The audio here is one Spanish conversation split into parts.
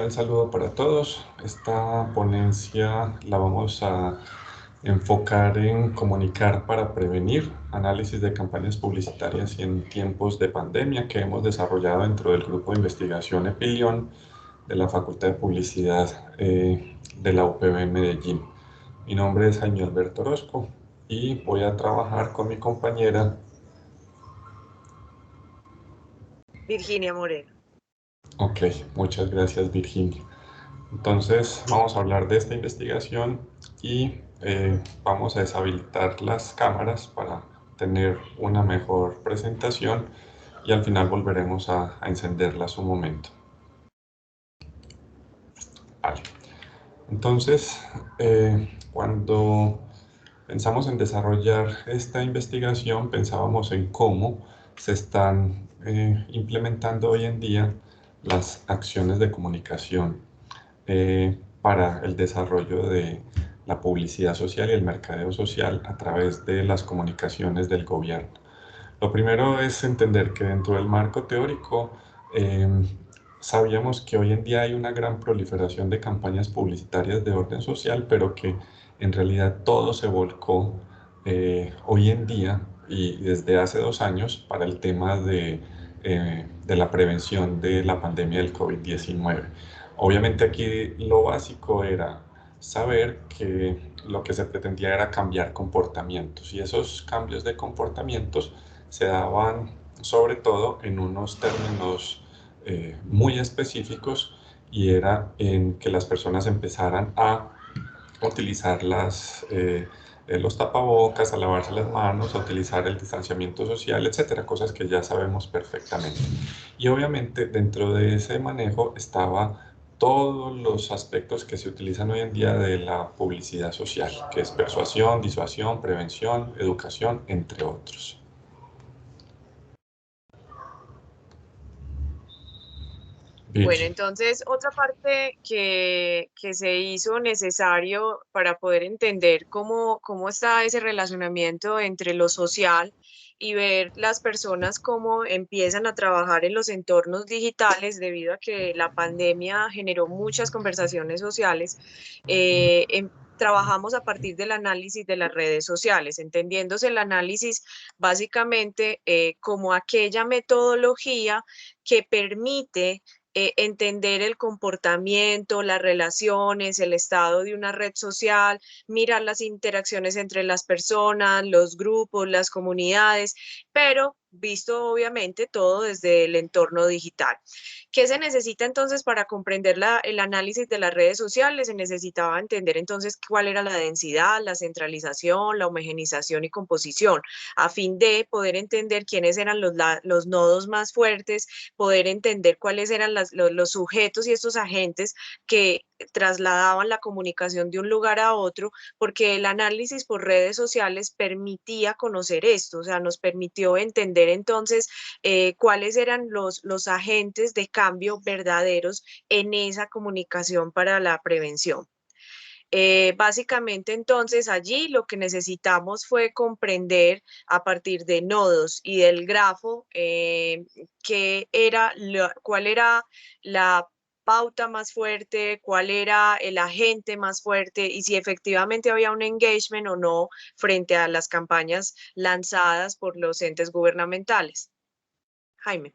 Un saludo para todos. Esta ponencia la vamos a enfocar en comunicar para prevenir, análisis de campañas publicitarias y en tiempos de pandemia que hemos desarrollado dentro del grupo de investigación Epilión de la Facultad de Publicidad de la UPB Medellín. Mi nombre es Jaime Alberto Orozco y voy a trabajar con mi compañera Virginia Moreno. Ok, muchas gracias Virginia. Entonces vamos a hablar de esta investigación y vamos a deshabilitar las cámaras para tener una mejor presentación y al final volveremos a encenderlas un momento. Vale. Entonces, cuando pensamos en desarrollar esta investigación, pensábamos en cómo se están implementando hoy en día las acciones de comunicación para el desarrollo de la publicidad social y el mercadeo social a través de las comunicaciones del gobierno. Lo primero es entender que dentro del marco teórico sabíamos que hoy en día hay una gran proliferación de campañas publicitarias de orden social, pero que en realidad todo se volcó hoy en día y desde hace 2 años para el tema de la prevención de la pandemia del COVID-19. Obviamente aquí lo básico era saber que lo que se pretendía era cambiar comportamientos y esos cambios de comportamientos se daban sobre todo en unos términos muy específicos y era en que las personas empezaran a utilizar los tapabocas, a lavarse las manos, a utilizar el distanciamiento social, etcétera, cosas que ya sabemos perfectamente. Y obviamente dentro de ese manejo estaba todos los aspectos que se utilizan hoy en día de la publicidad social, que es persuasión, disuasión, prevención, educación, entre otros. Bueno, Virgin. entonces otra parte que se hizo necesario para poder entender cómo está ese relacionamiento entre lo social y ver las personas cómo empiezan a trabajar en los entornos digitales debido a que la pandemia generó muchas conversaciones sociales. Trabajamos a partir del análisis de las redes sociales, entendiéndose el análisis básicamente como aquella metodología que permite entender el comportamiento, las relaciones, el estado de una red social, mirar las interacciones entre las personas, los grupos, las comunidades, pero visto obviamente todo desde el entorno digital. ¿Qué se necesita entonces para comprender el análisis de las redes sociales? Se necesitaba entender entonces cuál era la densidad, la centralización, la homogenización y composición, a fin de poder entender quiénes eran los nodos más fuertes, poder entender cuáles eran los sujetos y estos agentes que trasladaban la comunicación de un lugar a otro, porque el análisis por redes sociales permitía conocer esto, o sea, nos permitió entender entonces cuáles eran los agentes de cambio verdaderos en esa comunicación para la prevención. Básicamente entonces allí lo que necesitamos fue comprender a partir de nodos y del grafo cuál era la pauta más fuerte, cuál era el agente más fuerte y si efectivamente había un engagement o no frente a las campañas lanzadas por los entes gubernamentales. Jaime.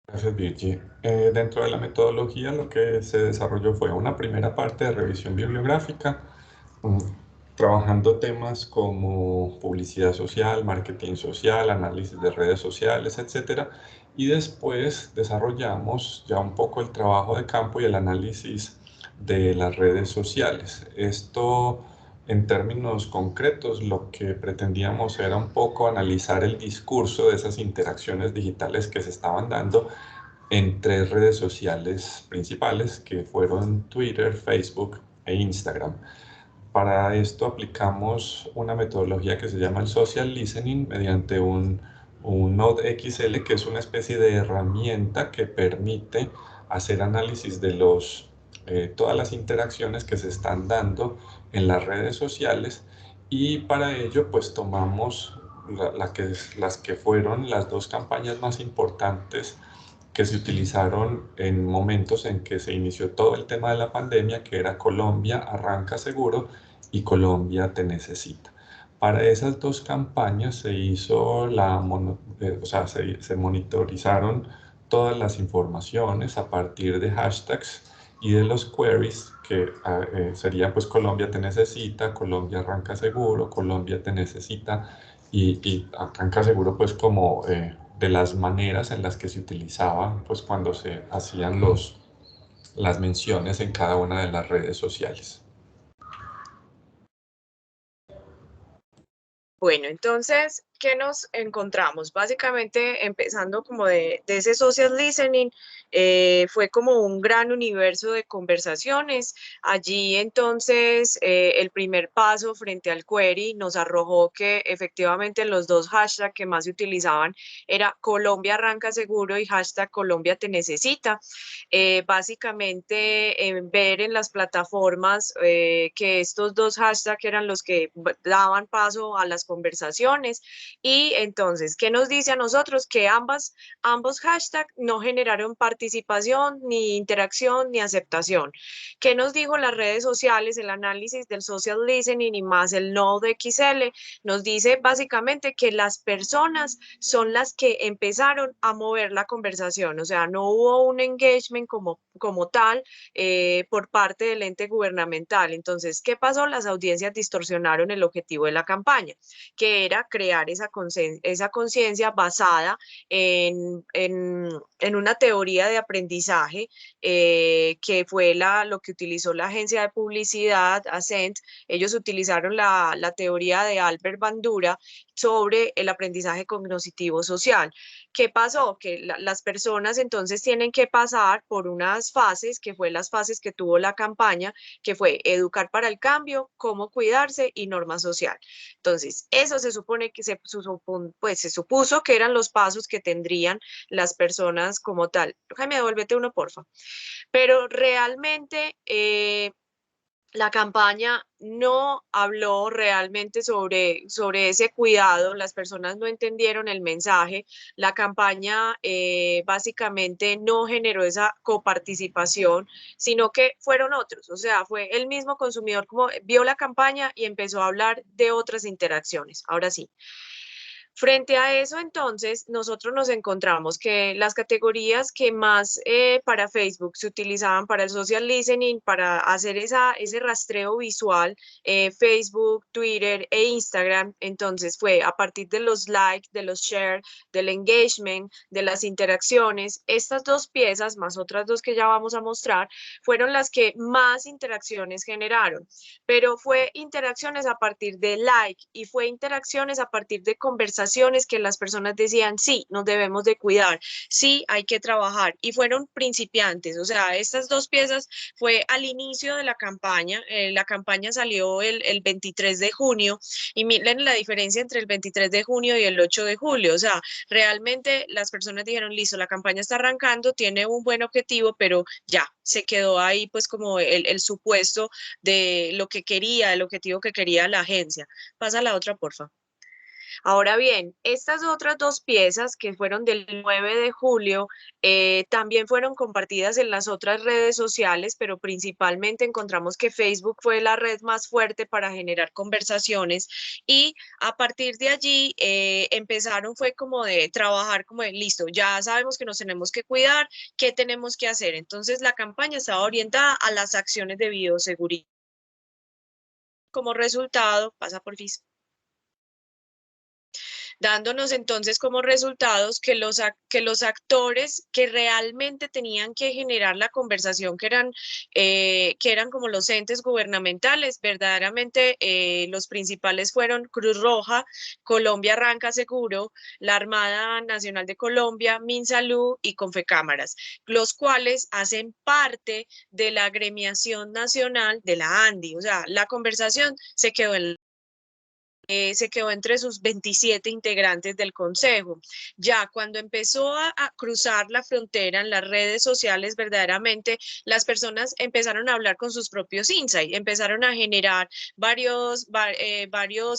Gracias, Virgi. Dentro de la metodología lo que se desarrolló fue una primera parte de revisión bibliográfica, mm, trabajando temas como publicidad social, marketing social, análisis de redes sociales, etcétera. Y después desarrollamos ya un poco el trabajo de campo y el análisis de las redes sociales. Esto, en términos concretos, lo que pretendíamos era un poco analizar el discurso de esas interacciones digitales que se estaban dando en 3 redes sociales principales, que fueron Twitter, Facebook e Instagram. Para esto aplicamos una metodología que se llama el social listening mediante un Node XL, que es una especie de herramienta que permite hacer análisis de todas las interacciones que se están dando en las redes sociales, y para ello pues tomamos las que fueron las 2 campañas más importantes que se utilizaron en momentos en que se inició todo el tema de la pandemia, que era Colombia arranca seguro y Colombia te necesita. Para esas dos campañas se hizo se monitorizaron todas las informaciones a partir de hashtags y de los queries que serían pues Colombia te necesita, Colombia arranca seguro, Colombia te necesita y arranca seguro pues como de las maneras en las que se utilizaban pues cuando se hacían las menciones en cada una de las redes sociales. Bueno, entonces, ¿qué nos encontramos? Básicamente, empezando como de ese social listening, fue como un gran universo de conversaciones. Allí entonces el primer paso frente al query nos arrojó que efectivamente los dos hashtags que más se utilizaban era Colombia arranca seguro y hashtag Colombia te necesita. Básicamente ver en las plataformas que estos dos hashtags eran los que daban paso a las conversaciones. Y entonces, ¿qué nos dice a nosotros? Que ambos hashtags no generaron participación, ni interacción, ni aceptación. ¿Qué nos dijo las redes sociales? El análisis del social listening y más el Node XL nos dice básicamente que las personas son las que empezaron a mover la conversación, o sea, no hubo un engagement como tal por parte del ente gubernamental. Entonces, ¿qué pasó? Las audiencias distorsionaron el objetivo de la campaña, que era crear esa conciencia basada en una teoría de aprendizaje que fue lo que utilizó la agencia de publicidad, Ascent. Ellos utilizaron la teoría de Albert Bandura sobre el aprendizaje cognitivo social. ¿Qué pasó? Que las personas entonces tienen que pasar por unas fases, que fue las fases que tuvo la campaña, que fue educar para el cambio, cómo cuidarse y norma social. Entonces, eso se supone que se supuso que eran los pasos que tendrían las personas como tal. Jaime, devuélvete uno, porfa. Pero realmente la campaña no habló realmente sobre ese cuidado, las personas no entendieron el mensaje, la campaña básicamente no generó esa coparticipación, sino que fueron otros, o sea, fue el mismo consumidor como vio la campaña y empezó a hablar de otras interacciones. Ahora sí. Frente a eso, entonces, nosotros nos encontramos que las categorías que más para Facebook se utilizaban para el social listening, para hacer ese rastreo visual, Facebook, Twitter e Instagram, entonces fue a partir de los likes, de los shares, del engagement, de las interacciones. Estas dos piezas, más otras dos que ya vamos a mostrar, fueron las que más interacciones generaron, pero fue interacciones a partir de like y fue interacciones a partir de conversaciones que las personas decían, sí, nos debemos de cuidar, sí, hay que trabajar, y fueron principiantes, o sea, estas dos piezas fue al inicio de la campaña salió el 23 de junio, y miren la diferencia entre el 23 de junio y el 8 de julio, o sea, realmente las personas dijeron, listo, la campaña está arrancando, tiene un buen objetivo, pero ya, se quedó ahí pues como el supuesto de lo que quería, el objetivo que quería la agencia. Pasa a la otra, porfa. Ahora bien, estas otras dos piezas que fueron del 9 de julio también fueron compartidas en las otras redes sociales, pero principalmente encontramos que Facebook fue la red más fuerte para generar conversaciones y a partir de allí empezaron fue como de trabajar como de listo, ya sabemos que nos tenemos que cuidar, ¿qué tenemos que hacer? Entonces la campaña estaba orientada a las acciones de bioseguridad. Como resultado, pasa por FIS, dándonos entonces como resultados que los actores que realmente tenían que generar la conversación, que eran como los entes gubernamentales, verdaderamente los principales fueron Cruz Roja, Colombia Arranca Seguro, la Armada Nacional de Colombia, MinSalud y Confecámaras, los cuales hacen parte de la agremiación nacional de la ANDI, o sea, la conversación se quedó en se quedó entre sus 27 integrantes del consejo. Ya cuando empezó a cruzar la frontera en las redes sociales, verdaderamente las personas empezaron a hablar con sus propios insights, empezaron a generar varios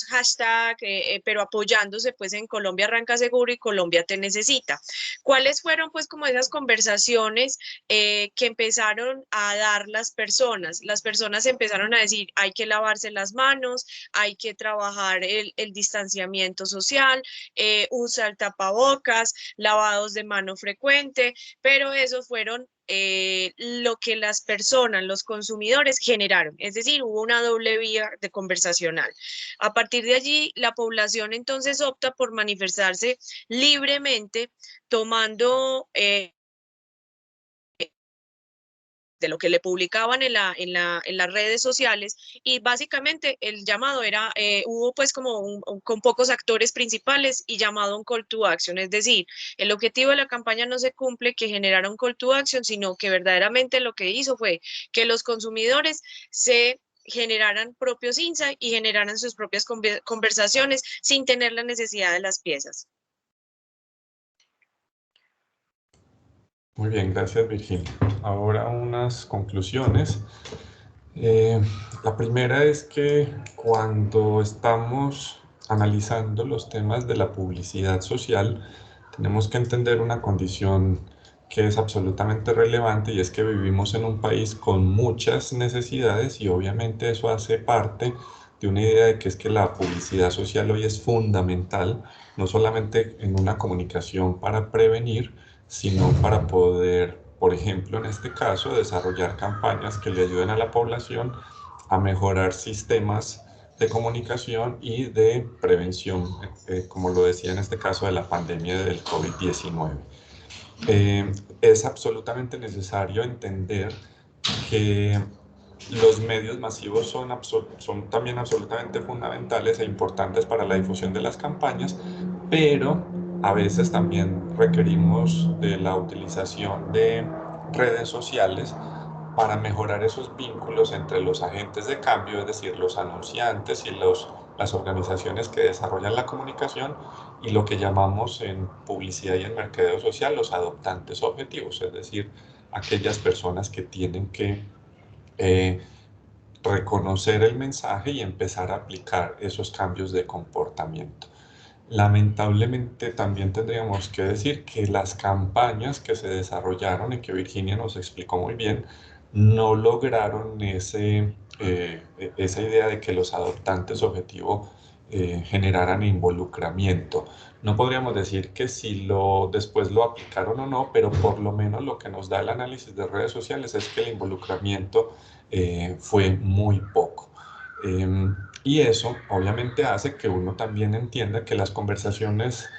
hashtags, pero apoyándose pues en Colombia arranca seguro y Colombia te necesita. ¿Cuáles fueron pues como esas conversaciones que empezaron a dar las personas? Las personas empezaron a decir, hay que lavarse las manos, hay que trabajar el distanciamiento social, usa el tapabocas, lavados de mano frecuente, pero esos fueron lo que las personas, los consumidores generaron, es decir, hubo una doble vía de conversacional. A partir de allí, la población entonces opta por manifestarse libremente, tomando de lo que le publicaban en las redes sociales, y básicamente el llamado era, hubo pues como con pocos actores principales y llamado un call to action, es decir, el objetivo de la campaña no se cumple que generara un call to action, sino que verdaderamente lo que hizo fue que los consumidores se generaran propios insights y generaran sus propias conversaciones sin tener la necesidad de las piezas. Muy bien, gracias Virginia. Ahora unas conclusiones. La primera es que cuando estamos analizando los temas de la publicidad social, tenemos que entender una condición que es absolutamente relevante, y es que vivimos en un país con muchas necesidades, y obviamente eso hace parte de una idea de que es que la publicidad social hoy es fundamental, no solamente en una comunicación para prevenir, sino para poder, por ejemplo, en este caso, desarrollar campañas que le ayuden a la población a mejorar sistemas de comunicación y de prevención, como lo decía en este caso de la pandemia del COVID-19. Es absolutamente necesario entender que los medios masivos son también absolutamente fundamentales e importantes para la difusión de las campañas, pero a veces también requerimos de la utilización de redes sociales para mejorar esos vínculos entre los agentes de cambio, es decir, los anunciantes y las organizaciones que desarrollan la comunicación, y lo que llamamos en publicidad y en mercadeo social los adoptantes objetivos, es decir, aquellas personas que tienen que reconocer el mensaje y empezar a aplicar esos cambios de comportamiento. Lamentablemente también tendríamos que decir que las campañas que se desarrollaron y que Virginia nos explicó muy bien, no lograron esa idea de que los adoptantes objetivo generaran involucramiento. No podríamos decir que si después lo aplicaron o no, pero por lo menos lo que nos da el análisis de redes sociales es que el involucramiento fue muy poco. Y eso obviamente hace que uno también entienda que las conversaciones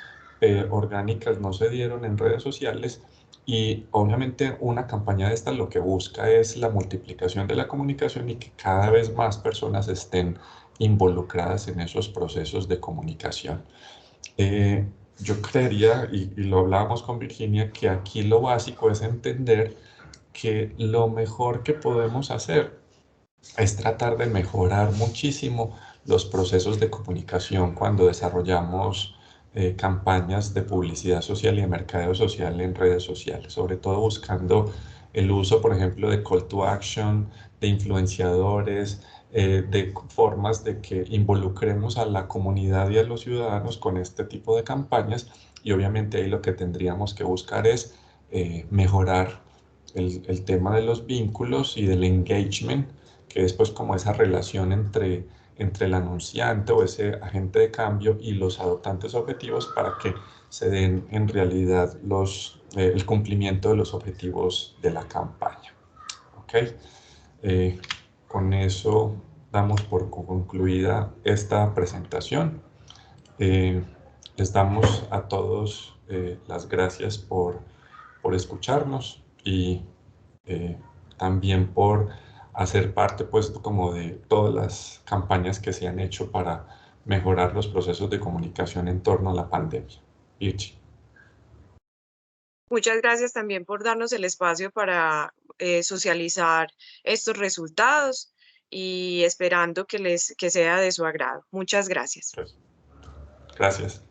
orgánicas no se dieron en redes sociales, y obviamente una campaña de esta lo que busca es la multiplicación de la comunicación y que cada vez más personas estén involucradas en esos procesos de comunicación. Yo creería, y lo hablábamos con Virginia, que aquí lo básico es entender que lo mejor que podemos hacer es tratar de mejorar muchísimo los procesos de comunicación cuando desarrollamos campañas de publicidad social y de mercadeo social en redes sociales, sobre todo buscando el uso, por ejemplo, de call to action, de influenciadores, de formas de que involucremos a la comunidad y a los ciudadanos con este tipo de campañas, y obviamente ahí lo que tendríamos que buscar es mejorar el tema de los vínculos y del engagement, que es pues como esa relación entre el anunciante o ese agente de cambio y los adoptantes objetivos, para que se den en realidad el cumplimiento de los objetivos de la campaña. ¿Ok? Con eso damos por concluida esta presentación. Les damos a todos las gracias por escucharnos, y también por hacer parte pues como de todas las campañas que se han hecho para mejorar los procesos de comunicación en torno a la pandemia. Virgi. Muchas gracias también por darnos el espacio para socializar estos resultados. y esperando que sea de su agrado. Muchas gracias. Pues, gracias.